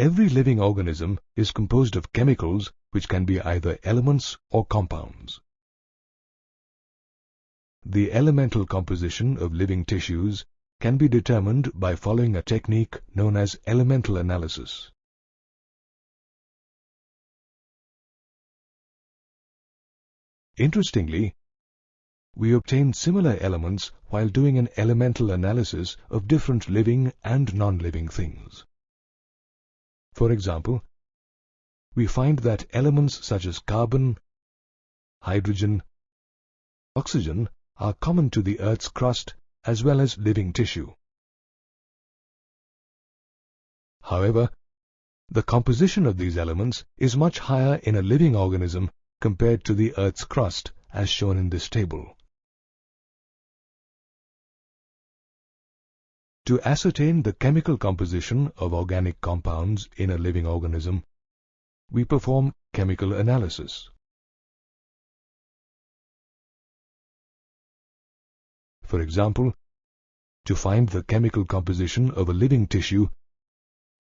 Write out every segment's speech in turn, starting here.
every living organism is composed of chemicals which can be either elements or compounds. The elemental composition of living tissues can be determined by following a technique known as elemental analysis. Interestingly, we obtain similar elements while doing an elemental analysis of different living and non-living things. For example, we find that elements such as carbon, hydrogen, oxygen are common to the Earth's crust as well as living tissue. However, the composition of these elements is much higher in a living organism compared to the Earth's crust, as shown in this table. To ascertain the chemical composition of organic compounds in a living organism, we perform chemical analysis. For example, to find the chemical composition of a living tissue,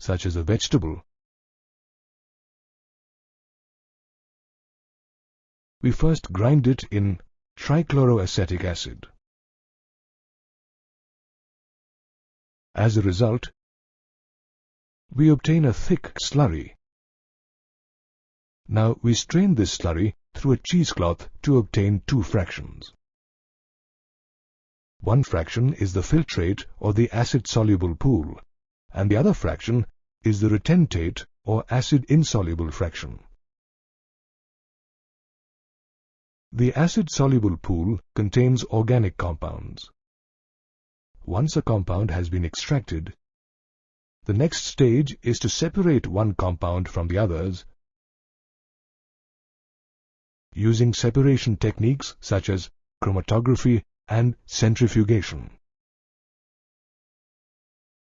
such as a vegetable, we first grind it in trichloroacetic acid. As a result, we obtain a thick slurry. Now we strain this slurry through a cheesecloth to obtain two fractions. One fraction is the filtrate or the acid-soluble pool, and the other fraction is the retentate or acid-insoluble fraction. The acid-soluble pool contains organic compounds. Once a compound has been extracted, the next stage is to separate one compound from the others using separation techniques such as chromatography and centrifugation.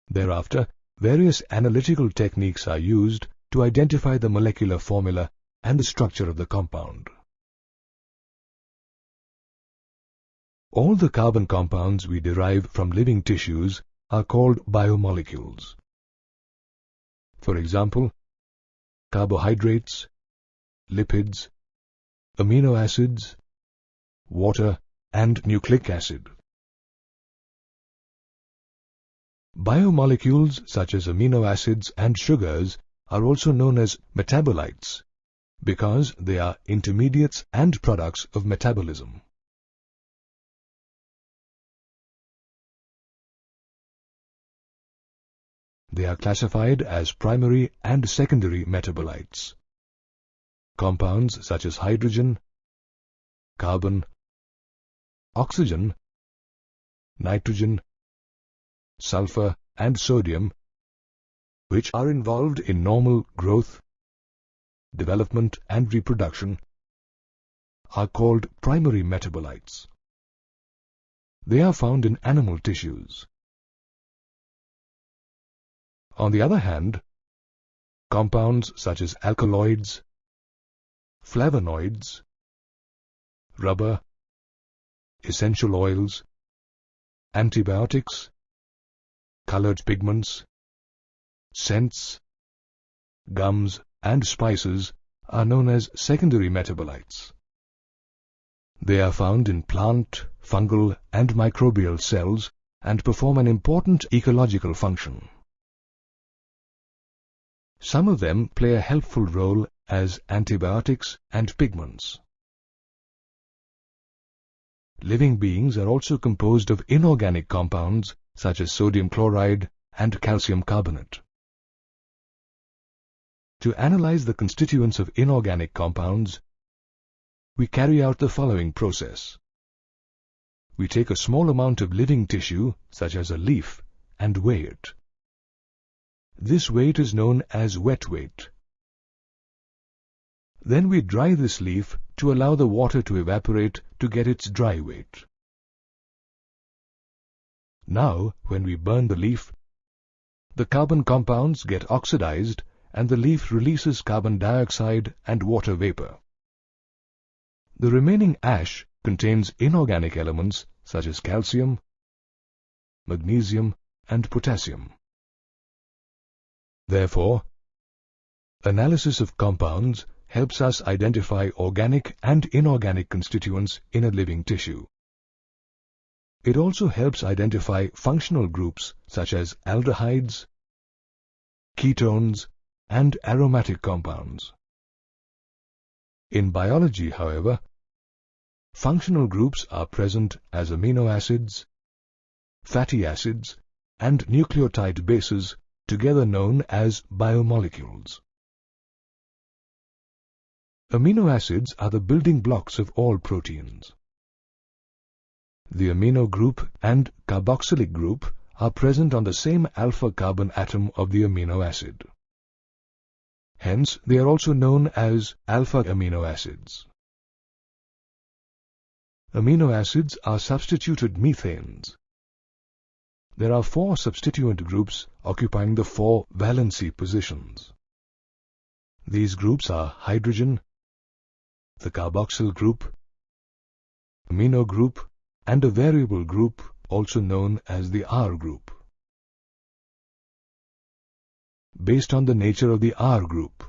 Thereafter, various analytical techniques are used to identify the molecular formula and the structure of the compound. All the carbon compounds we derive from living tissues are called biomolecules. For example, carbohydrates, lipids, amino acids, water, and nucleic acid. Biomolecules such as amino acids and sugars are also known as metabolites because they are intermediates and products of metabolism. They are classified as primary and secondary metabolites. Compounds such as hydrogen, carbon, oxygen, nitrogen, sulfur, and sodium, which are involved in normal growth, development, and reproduction, are called primary metabolites. They are found in animal tissues. On the other hand, compounds such as alkaloids, flavonoids, rubber, essential oils, antibiotics, colored pigments, scents, gums, and spices are known as secondary metabolites. They are found in plant, fungal, and microbial cells and perform an important ecological function. Some of them play a helpful role as antibiotics and pigments. Living beings are also composed of inorganic compounds such as sodium chloride and calcium carbonate. To analyze the constituents of inorganic compounds, we carry out the following process. We take a small amount of living tissue, such as a leaf, and weigh it. This weight is known as wet weight. Then we dry this leaf to allow the water to evaporate to get its dry weight. Now, when we burn the leaf, the carbon compounds get oxidized and the leaf releases carbon dioxide and water vapor. The remaining ash contains inorganic elements such as calcium, magnesium, and potassium. Therefore, Analysis of compounds helps us identify organic and inorganic constituents in a living tissue. It also helps identify functional groups such as aldehydes, ketones, and aromatic compounds. In biology, however, functional groups are present as amino acids, fatty acids, and nucleotide bases, together known as biomolecules. Amino acids are the building blocks of all proteins. The amino group and carboxylic group are present on the same alpha carbon atom of the amino acid. Hence, they are also known as alpha amino acids. Amino acids are substituted methanes. There are 4 substituent groups occupying the 4 valency positions. These groups are hydrogen, the carboxyl group, amino group, and a variable group also known as the R group. Based on the nature of the R group,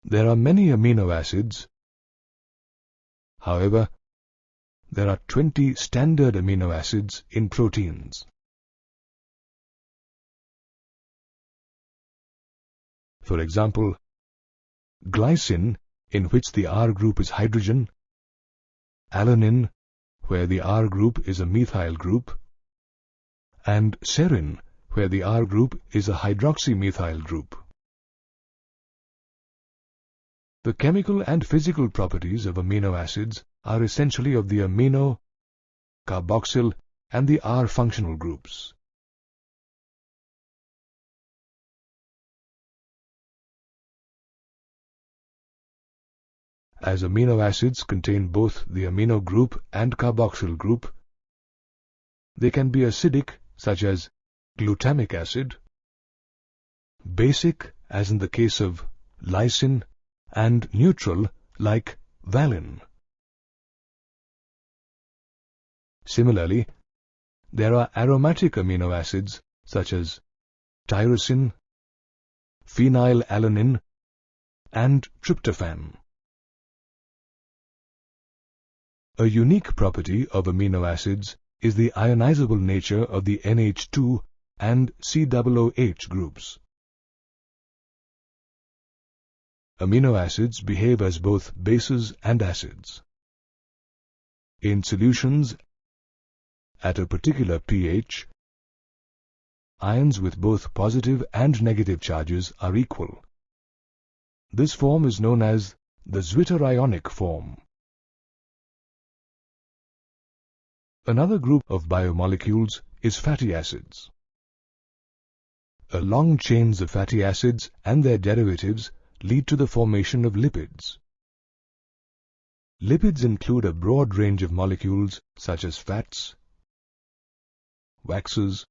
there are many amino acids. However, there are 20 standard amino acids in proteins. For example, glycine, in which the R group is hydrogen, alanine, where the R group is a methyl group, and serine, where the R group is a hydroxymethyl group. The chemical and physical properties of amino acids are essentially of the amino, carboxyl, and the R functional groups. As amino acids contain both the amino group and carboxyl group, they can be acidic, such as glutamic acid, basic, as in the case of lysine, and neutral, like valine. Similarly, there are aromatic amino acids such as tyrosine, phenylalanine, and tryptophan. A unique property of amino acids is the ionizable nature of the NH2 and COOH groups. Amino acids behave as both bases and acids. In solutions at a particular pH, ions with both positive and negative charges are equal. This form is known as the zwitterionic form. Another group of biomolecules is fatty acids. Long chains of fatty acids and their derivatives lead to the formation of lipids. Lipids include a broad range of molecules such as fats, waxes,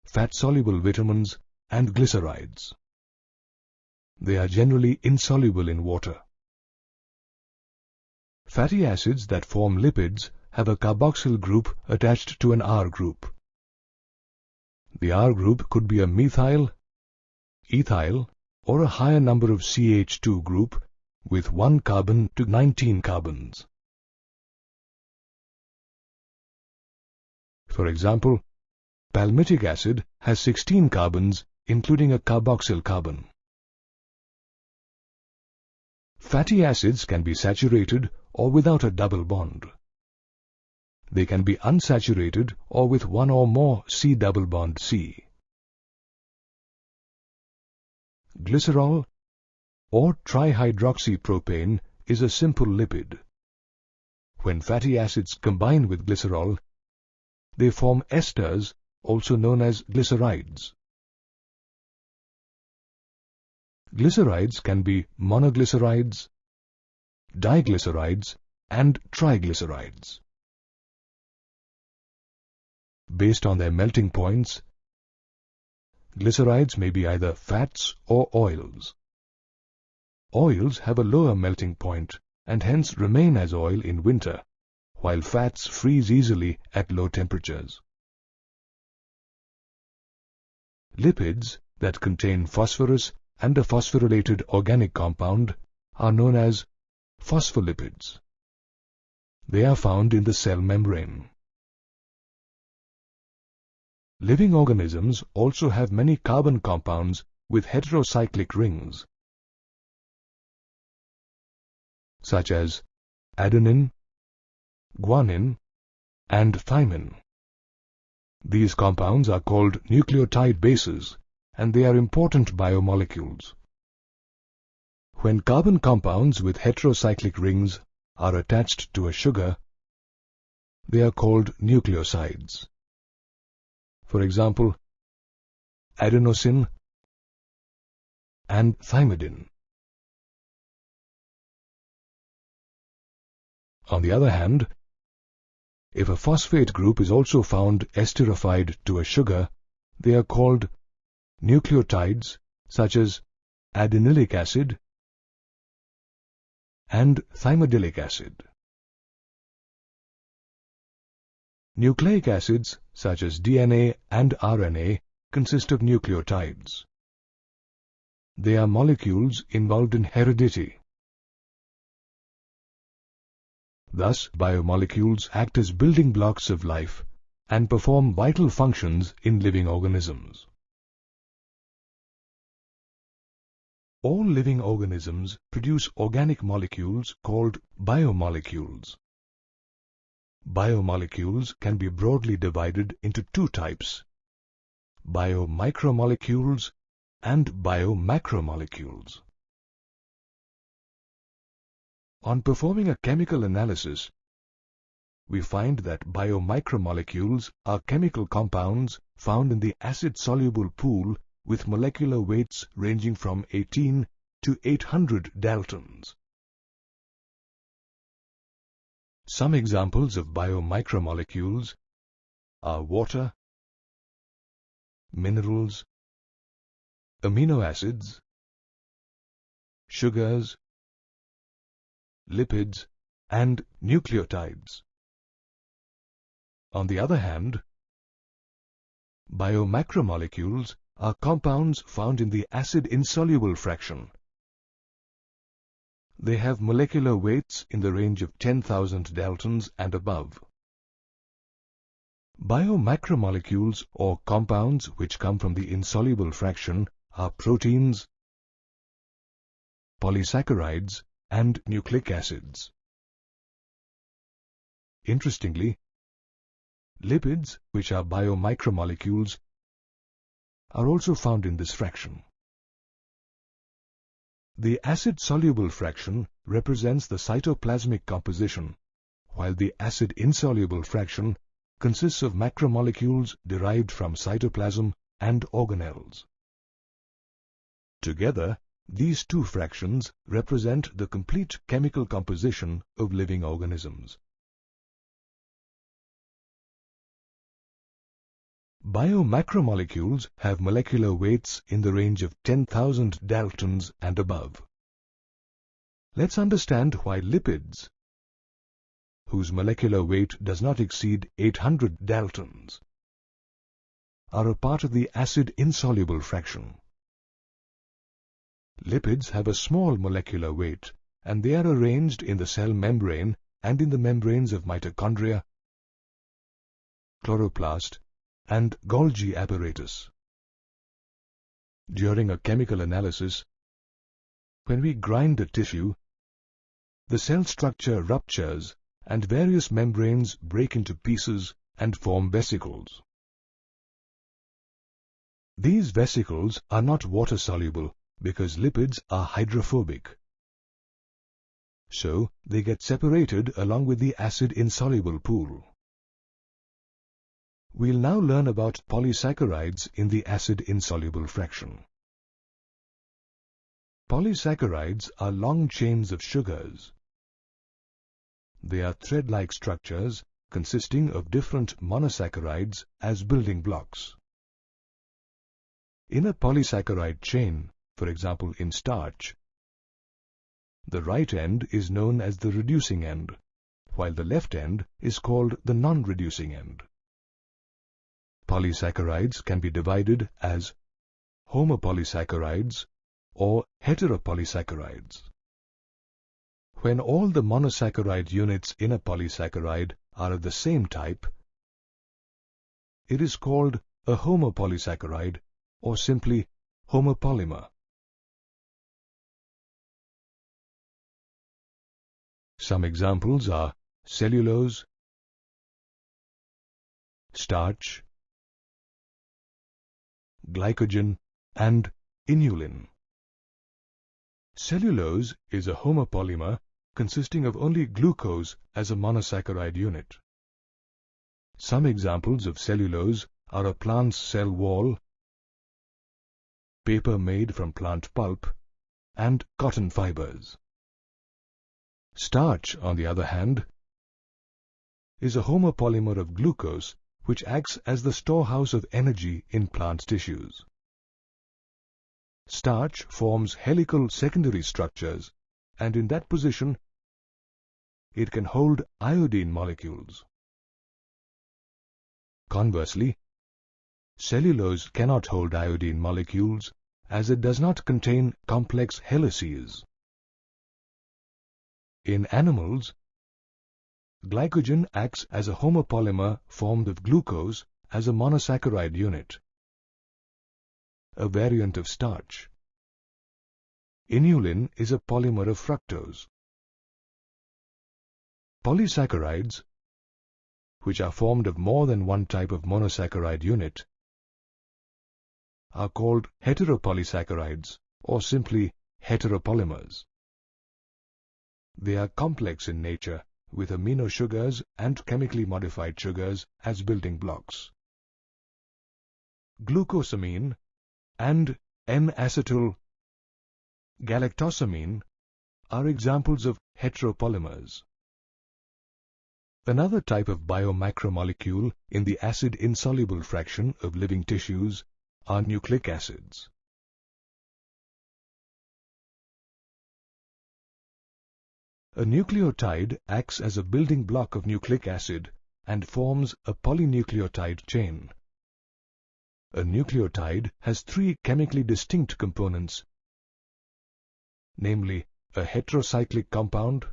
fat-soluble vitamins, and glycerides. They are generally insoluble in water. Fatty acids that form lipids have a carboxyl group attached to an R group. The R group could be a methyl, ethyl, or a higher number of CH2 group with 1 carbon to 19 carbons. For example, palmitic acid has 16 carbons, including a carboxyl carbon. Fatty acids can be saturated or without a double bond. They can be unsaturated or with one or more C double bond C. Glycerol or trihydroxypropane is a simple lipid. When fatty acids combine with glycerol, they form esters, also known as glycerides. Glycerides can be monoglycerides, diglycerides, and triglycerides. Based on their melting points, glycerides may be either fats or oils. Oils have a lower melting point and hence remain as oil in winter, while fats freeze easily at low temperatures. Lipids, that contain phosphorus and a phosphorylated organic compound are known as phospholipids. They are found in the cell membrane. Living organisms also have many carbon compounds with heterocyclic rings, such as adenine, guanine, and thymine. These compounds are called nucleotide bases, and they are important biomolecules. When carbon compounds with heterocyclic rings are attached to a sugar, they are called nucleosides. For example, adenosine and thymidine. On the other hand, if a phosphate group is also found esterified to a sugar, they are called nucleotides such as adenylic acid and thymidyllic acid. Nucleic acids such as DNA and RNA consist of nucleotides. They are molecules involved in heredity. Thus, biomolecules act as building blocks of life and perform vital functions in living organisms. All living organisms produce organic molecules called biomolecules. Biomolecules can be broadly divided into two types: biomicromolecules and biomacromolecules. On performing a chemical analysis, we find that biomicromolecules are chemical compounds found in the acid-soluble pool with molecular weights ranging from 18 to 800 daltons. Some examples of biomicromolecules are water, minerals, amino acids, sugars, lipids, and nucleotides. On the other hand, biomacromolecules are compounds found in the acid-insoluble fraction. They have molecular weights in the range of 10,000 daltons and above. Biomacromolecules, or compounds which come from the insoluble fraction, are proteins, polysaccharides, and nucleic acids. Interestingly, lipids, which are biomicromolecules, are also found in this fraction. The acid-soluble fraction represents the cytoplasmic composition, while the acid-insoluble fraction consists of macromolecules derived from cytoplasm and organelles. Together, these two fractions represent the complete chemical composition of living organisms. Biomacromolecules have molecular weights in the range of 10,000 daltons and above. Let's understand why lipids, whose molecular weight does not exceed 800 daltons, are a part of the acid-insoluble fraction. Lipids have a small molecular weight, and they are arranged in the cell membrane and in the membranes of mitochondria, chloroplast, and Golgi apparatus. During a chemical analysis, when we grind a tissue, the cell structure ruptures and various membranes break into pieces and form vesicles. These vesicles are not water-soluble because lipids are hydrophobic. So, they get separated along with the acid-insoluble pool. We'll now learn about polysaccharides in the acid-insoluble fraction. Polysaccharides are long chains of sugars. They are thread-like structures consisting of different monosaccharides as building blocks. In a polysaccharide chain, for example in starch, the right end is known as the reducing end, while the left end is called the non-reducing end. Polysaccharides can be divided as homopolysaccharides or heteropolysaccharides. When all the monosaccharide units in a polysaccharide are of the same type, it is called a homopolysaccharide or simply homopolymer. Some examples are cellulose, starch, glycogen, and inulin. Cellulose is a homopolymer consisting of only glucose as a monosaccharide unit. Some examples of cellulose are a plant's cell wall, paper made from plant pulp, and cotton fibers. Starch, on the other hand, is a homopolymer of glucose which acts as the storehouse of energy in plant tissues. Starch forms helical secondary structures, and in that position, it can hold iodine molecules. Conversely, cellulose cannot hold iodine molecules as it does not contain complex helices. In animals, glycogen acts as a homopolymer formed of glucose as a monosaccharide unit, a variant of starch. Inulin is a polymer of fructose. Polysaccharides, which are formed of more than one type of monosaccharide unit, are called heteropolysaccharides or simply heteropolymers. They are complex in nature, with amino sugars and chemically modified sugars as building blocks. Glucosamine and N-acetyl galactosamine are examples of heteropolymers. Another type of biomacromolecule in the acid-insoluble fraction of living tissues are nucleic acids. A nucleotide acts as a building block of nucleic acid and forms a polynucleotide chain. A nucleotide has three chemically distinct components, namely a heterocyclic compound,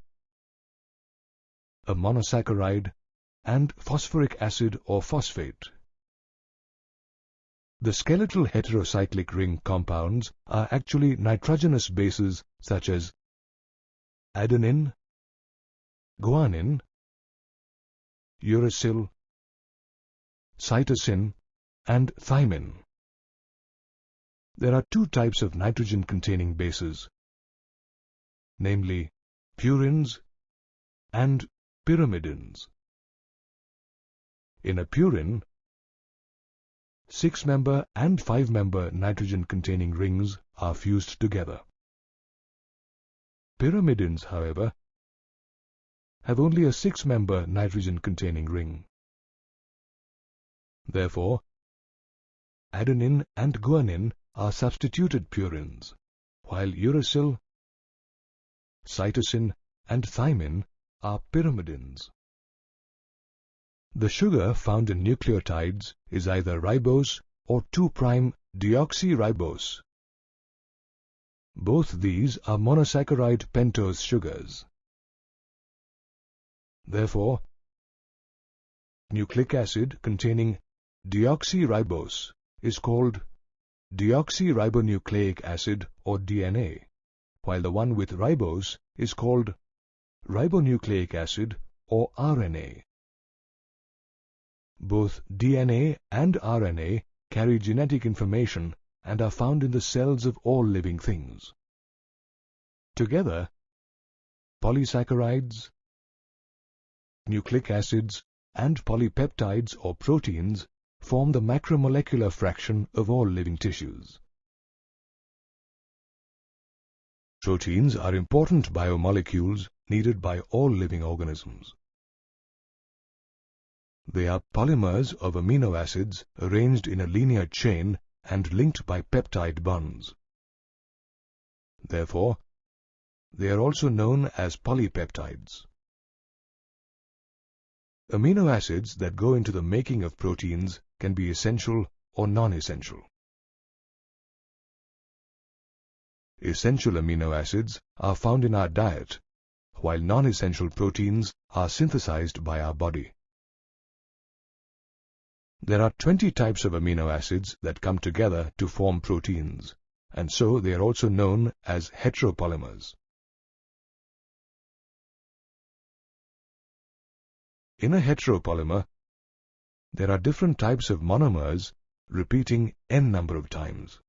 a monosaccharide, and phosphoric acid or phosphate. The skeletal heterocyclic ring compounds are actually nitrogenous bases such as adenine, guanine, uracil, cytosine, and thymine. There are two types of nitrogen-containing bases, namely purines and pyrimidines. In a purine, 6-member and 5-member nitrogen-containing rings are fused together. Pyrimidines, however, have only a 6-member nitrogen-containing ring. Therefore, adenine and guanine are substituted purines, while uracil, cytosine, and thymine are pyrimidines. The sugar found in nucleotides is either ribose or 2'-deoxyribose. Both these are monosaccharide pentose sugars. Therefore, nucleic acid containing deoxyribose is called deoxyribonucleic acid or DNA, while the one with ribose is called ribonucleic acid or RNA. Both DNA and RNA carry genetic information and are found in the cells of all living things. Together, polysaccharides, nucleic acids, and polypeptides or proteins form the macromolecular fraction of all living tissues. Proteins are important biomolecules needed by all living organisms. They are polymers of amino acids arranged in a linear chain and linked by peptide bonds. Therefore, they are also known as polypeptides. Amino acids that go into the making of proteins can be essential or non-essential. essential amino acids are found in our diet, while non-essential proteins are synthesized by our body. There are 20 types of amino acids that come together to form proteins, and so they are also known as heteropolymers. In a heteropolymer, there are different types of monomers repeating n number of times.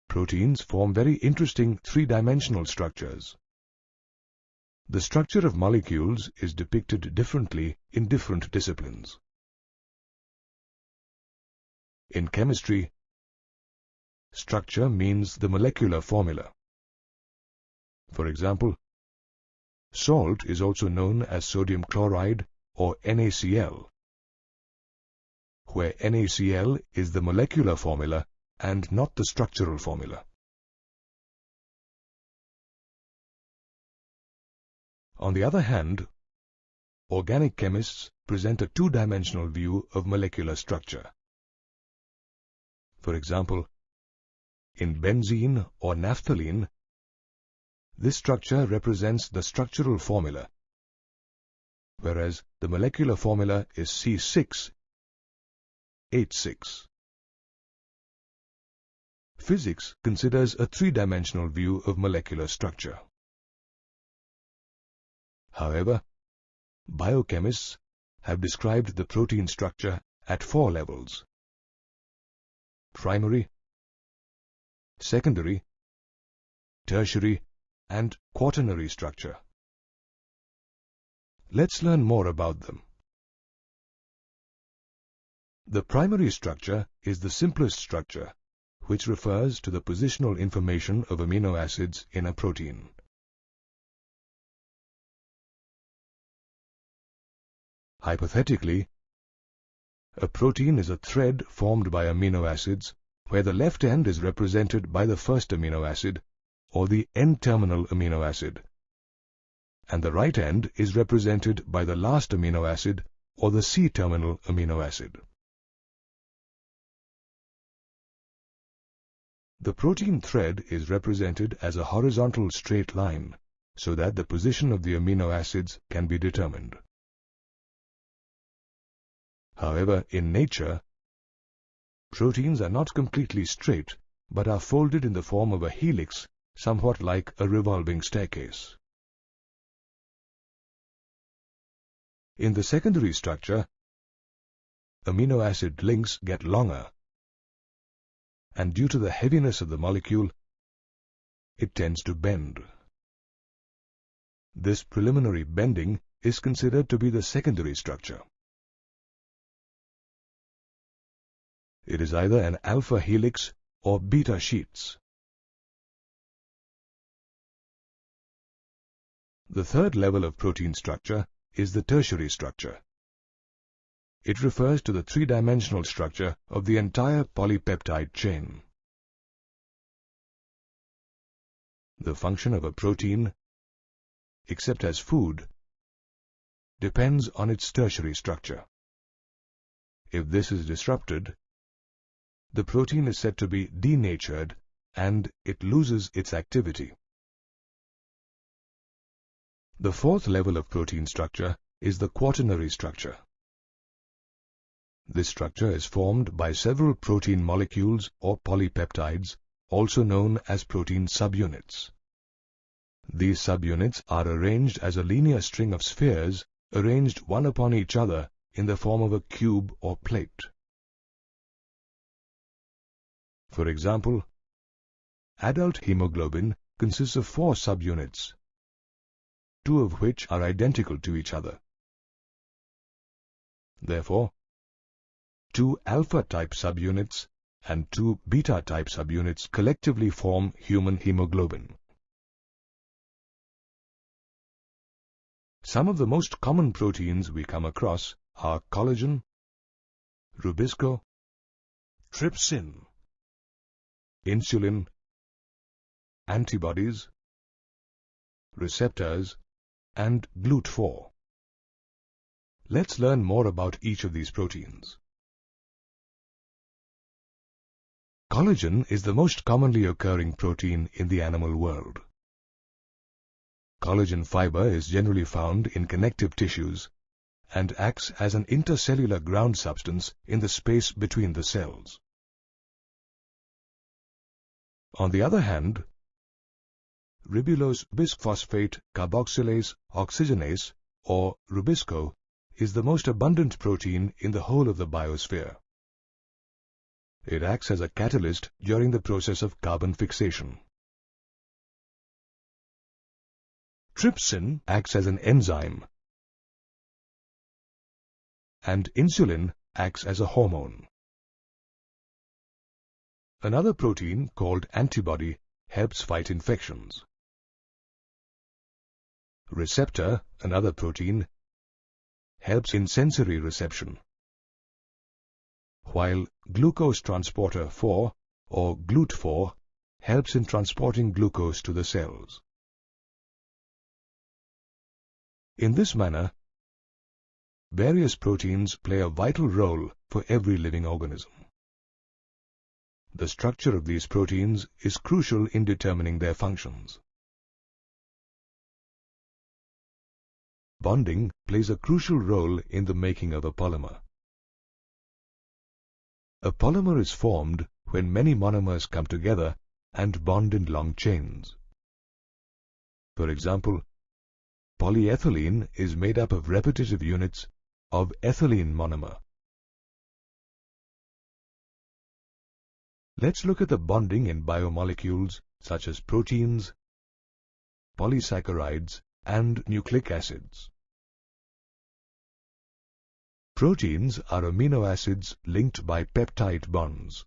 Proteins form very interesting three-dimensional structures. The structure of molecules is depicted differently in different disciplines. In chemistry, structure means the molecular formula. For example, salt is also known as sodium chloride or NaCl, where NaCl is the molecular formula and not the structural formula. On the other hand, organic chemists present a two-dimensional view of molecular structure. For example, in benzene or naphthalene, this structure represents the structural formula, whereas the molecular formula is C6H6. Physics considers a three-dimensional view of molecular structure. However, biochemists have described the protein structure at 4 levels: primary, secondary, tertiary, and quaternary structure. Let's learn more about them. The primary structure is the simplest structure, which refers to the positional information of amino acids in a protein. Hypothetically, a protein is a thread formed by amino acids where the left end is represented by the first amino acid or the N-terminal amino acid, and the right end is represented by the last amino acid or the C-terminal amino acid. The protein thread is represented as a horizontal straight line so that the position of the amino acids can be determined. However, in nature, proteins are not completely straight but are folded in the form of a helix, somewhat like a revolving staircase. In the secondary structure, amino acid links get longer, and due to the heaviness of the molecule, it tends to bend. This preliminary bending is considered to be the secondary structure. It is either an alpha helix or beta sheets. The third level of protein structure is the tertiary structure. It refers to the three-dimensional structure of the entire polypeptide chain. The function of a protein, except as food, depends on its tertiary structure. If this is disrupted, the protein is said to be denatured and it loses its activity. The fourth level of protein structure is the quaternary structure. This structure is formed by several protein molecules or polypeptides, also known as protein subunits. These subunits are arranged as a linear string of spheres arranged one upon each other in the form of a cube or plate. For example, adult hemoglobin consists of 4 subunits, 2 of which are identical to each other. Therefore, 2 alpha-type subunits and 2 beta-type subunits collectively form human hemoglobin. Some of the most common proteins we come across are collagen, rubisco, trypsin, insulin, antibodies, receptors, and GLUT4. Let's learn more about each of these proteins. Collagen is the most commonly occurring protein in the animal world. Collagen fiber is generally found in connective tissues and acts as an intercellular ground substance in the space between the cells. On the other hand, ribulose bisphosphate carboxylase oxygenase, or Rubisco, is the most abundant protein in the whole of the biosphere. It acts as a catalyst during the process of carbon fixation. Trypsin acts as an enzyme, and insulin acts as a hormone. Another protein called antibody helps fight infections. Receptor, another protein, helps in sensory reception, while glucose transporter 4 or GLUT4 helps in transporting glucose to the cells. In this manner, various proteins play a vital role for every living organism. The structure of these proteins is crucial in determining their functions. Bonding plays a crucial role in the making of a polymer. A polymer is formed when many monomers come together and bond in long chains. For example, polyethylene is made up of repetitive units of ethylene monomer. Let's look at the bonding in biomolecules such as proteins, polysaccharides, and nucleic acids. Proteins are amino acids linked by peptide bonds.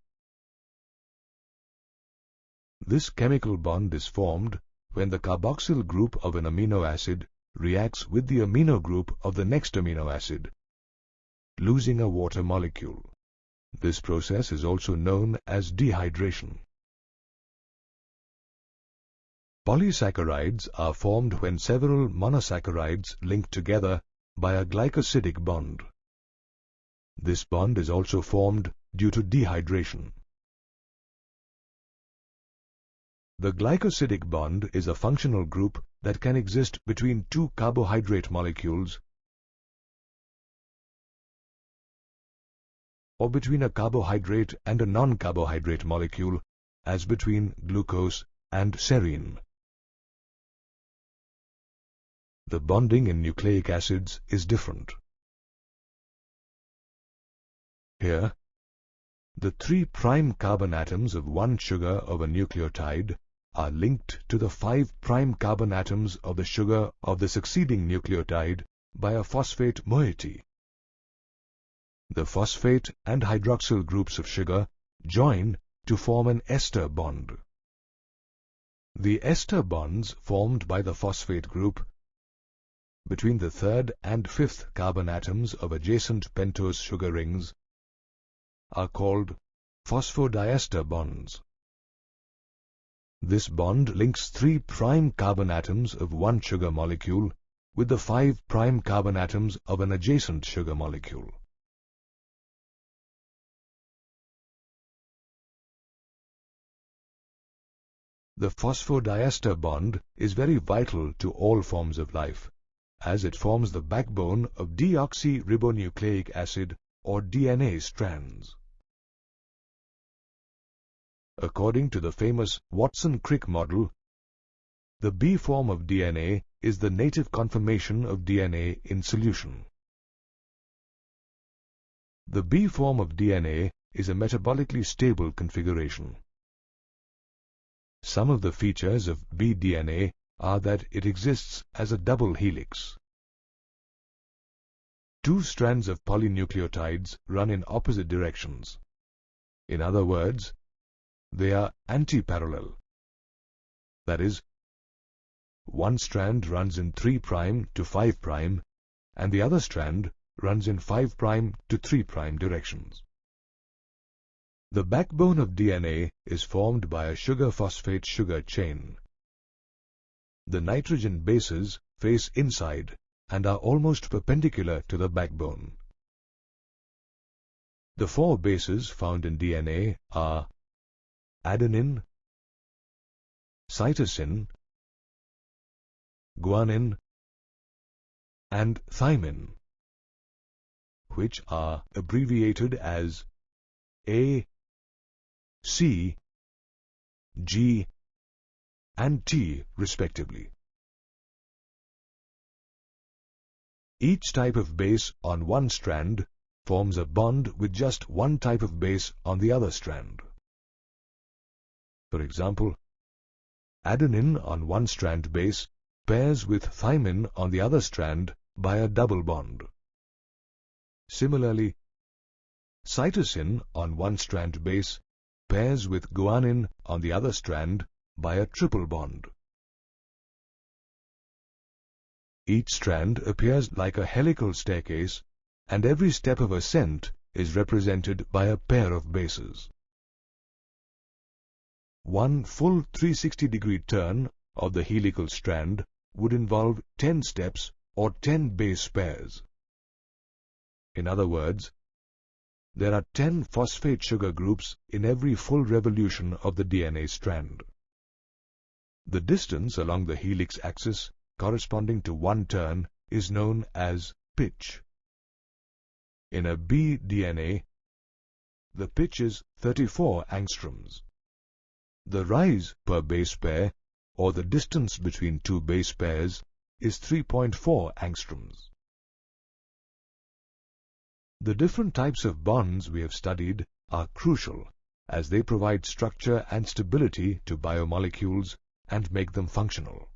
This chemical bond is formed when the carboxyl group of an amino acid reacts with the amino group of the next amino acid, losing a water molecule. This process is also known as dehydration. Polysaccharides are formed when several monosaccharides link together by a glycosidic bond. This bond is also formed due to dehydration. The glycosidic bond is a functional group that can exist between two carbohydrate molecules or between a carbohydrate and a non-carbohydrate molecule, as between glucose and serine. The bonding in nucleic acids is different. Here, the 3' carbon atoms of one sugar of a nucleotide are linked to the 5' carbon atoms of the sugar of the succeeding nucleotide by a phosphate moiety. The phosphate and hydroxyl groups of sugar join to form an ester bond. The ester bonds formed by the phosphate group between the 3rd and 5th carbon atoms of adjacent pentose sugar rings are called phosphodiester bonds. This bond links 3' carbon atoms of one sugar molecule with the 5' carbon atoms of an adjacent sugar molecule. The phosphodiester bond is very vital to all forms of life, as it forms the backbone of deoxyribonucleic acid or DNA strands. According to the famous Watson-Crick model, the B form of DNA is the native conformation of DNA in solution. The B form of DNA is a metabolically stable configuration. Some of the features of bDNA are that it exists as a double helix. Two strands of polynucleotides run in opposite directions. In other words, they are antiparallel. That is, one strand runs in 3' to 5' and the other strand runs in 5' to 3' directions. The backbone of DNA is formed by a sugar-phosphate sugar chain. The nitrogen bases face inside and are almost perpendicular to the backbone. The 4 bases found in DNA are adenine, cytosine, guanine, and thymine, which are abbreviated as A, C, G, and T respectively. Each type of base on one strand forms a bond with just one type of base on the other strand. For example, adenine on one strand base pairs with thymine on the other strand by a double bond. Similarly, cytosine on one strand base pairs with guanine on the other strand by a triple bond. Each strand appears like a helical staircase, and every step of ascent is represented by a pair of bases. One full 360-degree turn of the helical strand would involve 10 steps or 10 base pairs. In other words, there are 10 phosphate sugar groups in every full revolution of the DNA strand. The distance along the helix axis corresponding to one turn is known as pitch. In a B DNA, the pitch is 34 angstroms. The rise per base pair, or the distance between two base pairs, is 3.4 angstroms. The different types of bonds we have studied are crucial as they provide structure and stability to biomolecules and make them functional.